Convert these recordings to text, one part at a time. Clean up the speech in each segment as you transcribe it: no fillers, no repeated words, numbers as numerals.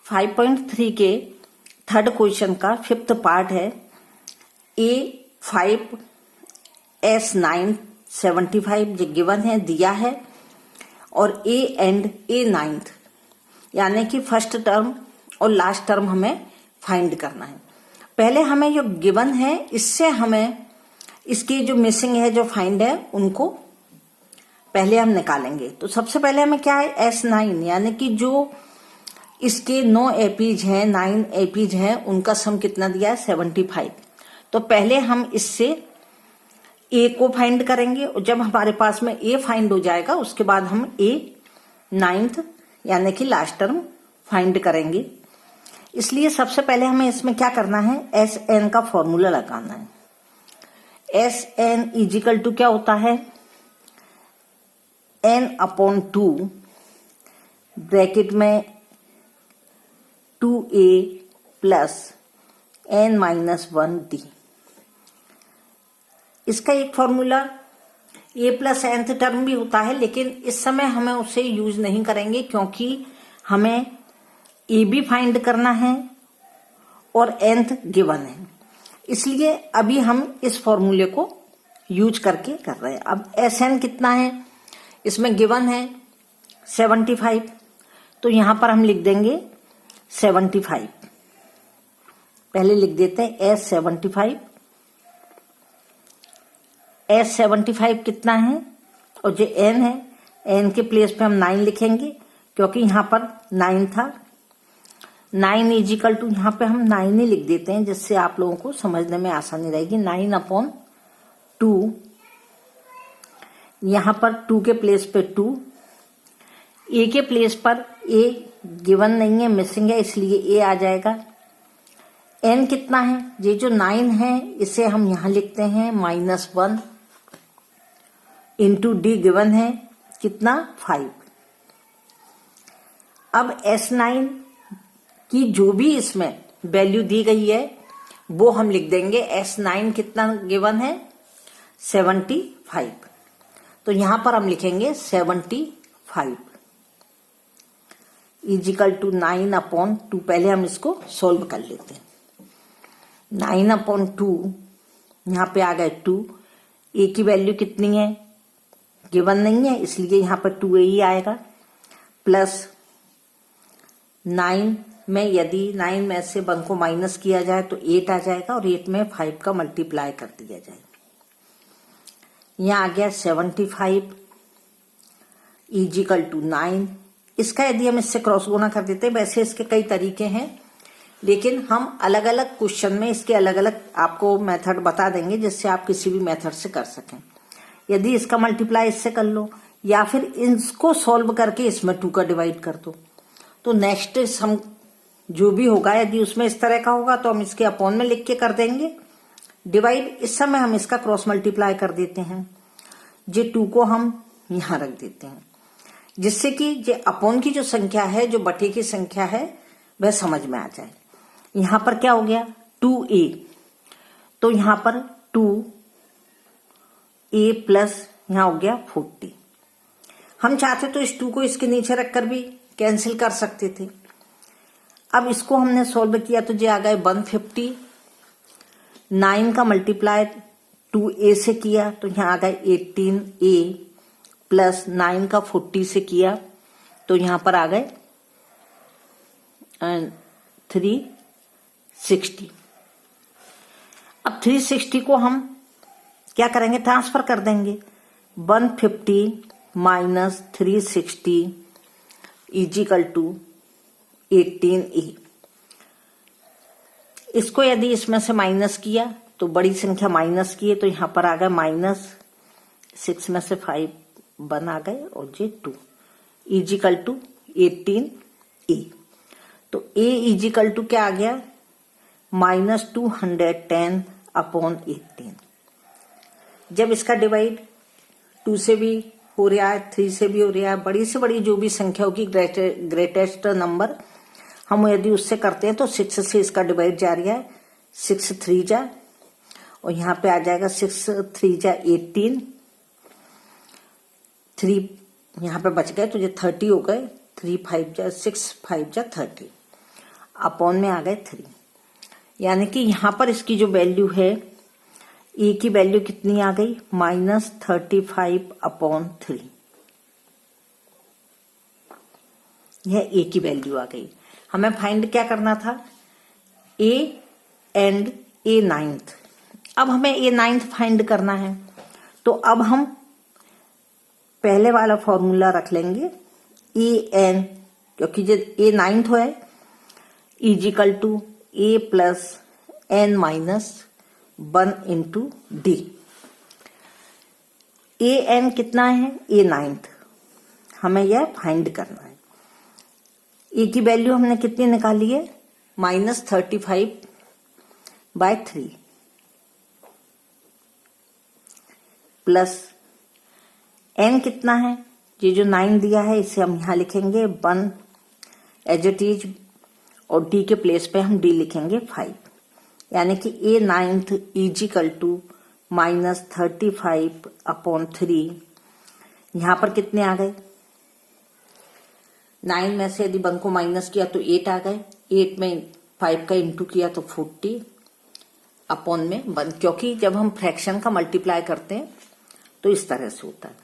5.3 के third question का fifth part है। A5 S9 75 जो गिवन है दिया है और A एंड A9 यानी कि फर्स्ट टर्म और लास्ट टर्म हमें फाइंड करना है। पहले हमें जो गिवन है इससे हमें इसकी जो मिसिंग है जो फाइंड है उनको पहले हम निकालेंगे। तो सबसे पहले हमें क्या है S9 यानी कि जो इसके 9 एपीज हैं 9 एपीज हैं उनका सम कितना दिया है 75। तो पहले हम इससे ए को फाइंड करेंगे और जब हमारे पास में ए फाइंड हो जाएगा उसके बाद हम ए 9th यानी कि लास्ट टर्म फाइंड करेंगे। इसलिए सबसे पहले हमें इसमें क्या करना है एस एन का फॉर्मूला लगाना है। एस एन इजिकल टू क्या होता है n/2 ब्रैकेट में 2a प्लस n-1d। इसका एक formula a plus nth term भी होता है लेकिन इस समय हमें उसे यूज नहीं करेंगे क्योंकि हमें a भी फाइंड करना है और nth गिवन है। इसलिए अभी हम इस फॉर्मूले को यूज करके कर रहे हैं। अब Sn कितना है इसमें गिवन है 75 तो यहां पर हम लिख देंगे 75। पहले लिख देते हैं S75। S75 कितना है और जो n है n के प्लेस पे हम 9 लिखेंगे क्योंकि यहां पर 9 था। 9 इजिकल टू यहां पे हम 9 ही लिख देते हैं जिससे आप लोगों को समझने में आसानी रहेगी। 9/2 यहां पर 2 के प्लेस पे 2, a के प्लेस पर a गिवन नहीं है मिसिंग है इसलिए a आ जाएगा। n कितना है ये जो 9 है इसे हम यहां लिखते हैं -1 इंटू d गिवन है कितना 5। अब S9 की जो भी इसमें वैल्यू दी गई है वो हम लिख देंगे। S9 कितना गिवन है 75 तो यहां पर हम लिखेंगे 75 इजिकल टू 9/2। पहले हम इसको सोल्व कर लेते हैं। 9/2 यहां पे आ गए 2। ए की वैल्यू कितनी है गिवन नहीं है इसलिए यहां पर 2a ही आएगा प्लस 9 में यदि 9 में से 1 को माइनस किया जाए तो 8 आ जाएगा और 8 में 5 का मल्टीप्लाई कर दिया जाएगा। यहां आ गया 75 इजिकल टू 9। इसका यदि हम इससे क्रॉस गुना कर देते हैं वैसे इसके कई तरीके हैं लेकिन हम अलग अलग क्वेश्चन में इसके अलग अलग आपको मेथड बता देंगे जिससे आप किसी भी मेथड से कर सकें। यदि इसका मल्टीप्लाई इससे कर लो या फिर इसको सॉल्व करके इसमें 2 का डिवाइड कर दो तो नेक्स्ट हम जो भी होगा यदि उसमें इस तरह का होगा तो हम इसके अपॉन में लिख के कर देंगे डिवाइड। इस समय हम इसका क्रॉस मल्टीप्लाई कर देते हैं। जे 2 को हम यहां रख देते हैं जिससे कि जे अपॉन की जो संख्या है जो बटे की संख्या है वह समझ में आ जाए। यहां पर क्या हो गया 2a तो यहां पर 2a प्लस यहां हो गया 40। हम चाहते तो इस 2 को इसके नीचे रखकर भी कैंसिल कर सकते थे। अब इसको हमने सॉल्व किया तो जो आ गए 150। 9 का मल्टीप्लाई 2a से किया तो यहां आ गए 18a प्लस 9 का 40 से किया तो यहां पर आ गए 360। अब 360 को हम क्या करेंगे ट्रांसफर कर देंगे। 150 माइनस 360 इजिकल टू 18a। इसको यदि इसमें से माइनस किया तो बड़ी संख्या माइनस की है तो यहां पर आ गए -6 में से 5 1 आ गए और ये 2 इजिकल टू 18a। तो a इजिकल टू क्या आ गया -210/18। जब इसका डिवाइड 2 से भी हो रहा है 3 से भी हो रहा है बड़ी से बड़ी जो भी संख्या होगी ग्रेटेस्ट नंबर हम यदि उससे करते हैं तो 6 से इसका डिवाइड जा रहा है 6 3 जा और यहाँ पे आ जाएगा 6 3 जा 18 3 यहाँ पे बच गए तो ये 30 हो गए 3 5 जा 6 5 जा 30 अपॉन में आ गए 3, यानी कि यहां पर इसकी जो वैल्यू है ए की वैल्यू कितनी आ गई -35/3। यह ए की वैल्यू आ गई। हमें फाइंड क्या करना था, ए एंड ए नाइन्थ। अब हमें ए नाइन्थ फाइंड करना है, तो अब हम पहले वाला फॉर्मूला रख लेंगे ए एन, क्योंकि जो ए नाइन्थ है is equal to A plus N minus 1 into D. A N कितना है, ए नाइन्थ, हमें यह फाइंड करना है। ए की वैल्यू हमने कितनी निकाली है -35/3 प्लस एन कितना है, ये जो 9 दिया है इसे हम यहां लिखेंगे 1 एज इट इज, और डी के प्लेस पे हम डी लिखेंगे 5, यानी कि ए नाइन्थ इजिकल टू -35/3। यहां पर कितने आ गए, 9 में से यदि 1 को माइनस किया तो 8 आ गए, 8 में 5 का इंटू किया तो 40 अपॉन में 1, क्योंकि जब हम फ्रैक्शन का मल्टीप्लाई करते हैं तो इस तरह से होता है।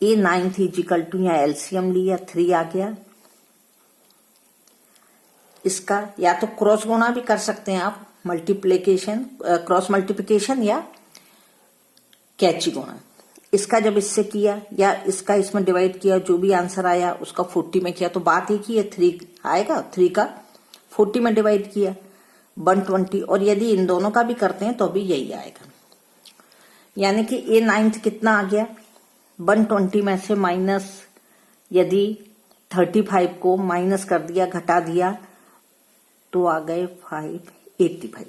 ए नाइन्थ इजिकल टू, यहाँ एलसीएम लिया 3 आ गया। इसका या तो क्रॉस गुणा भी कर सकते हैं आप, मल्टीप्लिकेशन, क्रॉस मल्टीप्लिकेशन या कैची गुणा। इसका जब इससे किया या इसका इसमें डिवाइड किया, जो भी आंसर आया उसका 40 में किया, तो बात एक ही है, 3 आएगा, 3 का 40 में डिवाइड किया 120, और यदि इन दोनों का भी करते हैं तो भी यही आएगा। यानी कि ए नाइन्थ कितना आ गया, 120 में से माइनस, यदि 35 को माइनस कर दिया, घटा दिया, तो आ गए 585।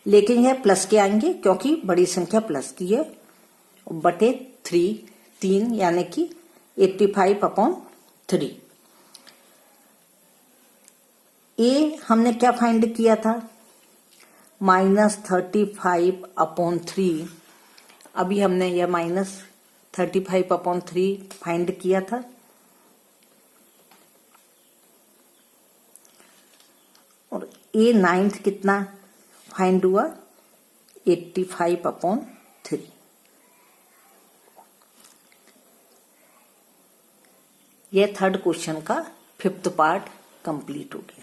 लेकिन यह प्लस के आएंगे क्योंकि बड़ी संख्या प्लस की है, बटे 3, यानी कि 85/3। ए हमने क्या फाइंड किया था, -35/3। अभी हमने यह -35/3 फाइंड किया था, और ए नाइन्थ कितना फाइंड हुआ 85/3। यह थर्ड क्वेश्चन का 5th पार्ट कंप्लीट हो गया।